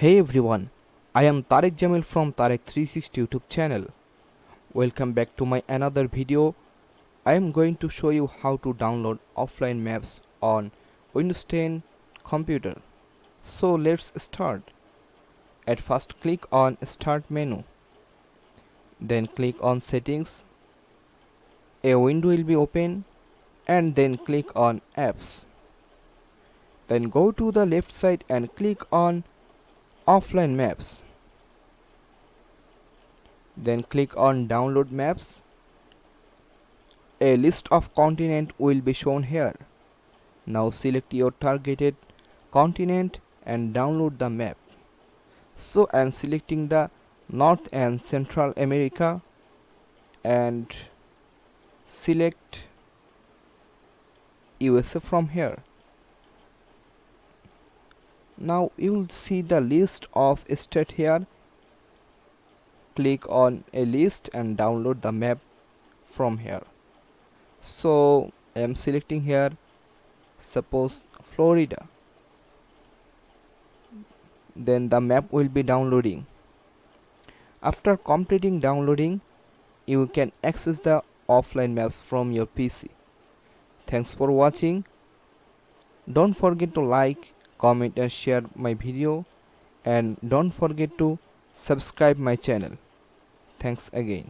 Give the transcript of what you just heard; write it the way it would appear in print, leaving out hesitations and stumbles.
Hey everyone, I am Tarek Jamil from Tarek360 YouTube channel. Welcome back to my another video. I am going to show you how to download offline maps on Windows 10 computer. So let's start. At first click on Start menu. Then click on Settings. A window will be open and then click on Apps. Then go to the left side and click on Offline Maps. Then click on Download Maps. A list of continent will be shown here. Now select your targeted continent and download the map. So I am selecting the North and Central America and select USA from here. Now you will see the list of state here. Click on a list and download the map from here. So I am selecting here, suppose Florida. Then the map will be downloading. After completing downloading, you can access the offline maps from your PC. Thanks for watching. Don't forget to like, comment and share my video, and don't forget to subscribe my channel. Thanks again.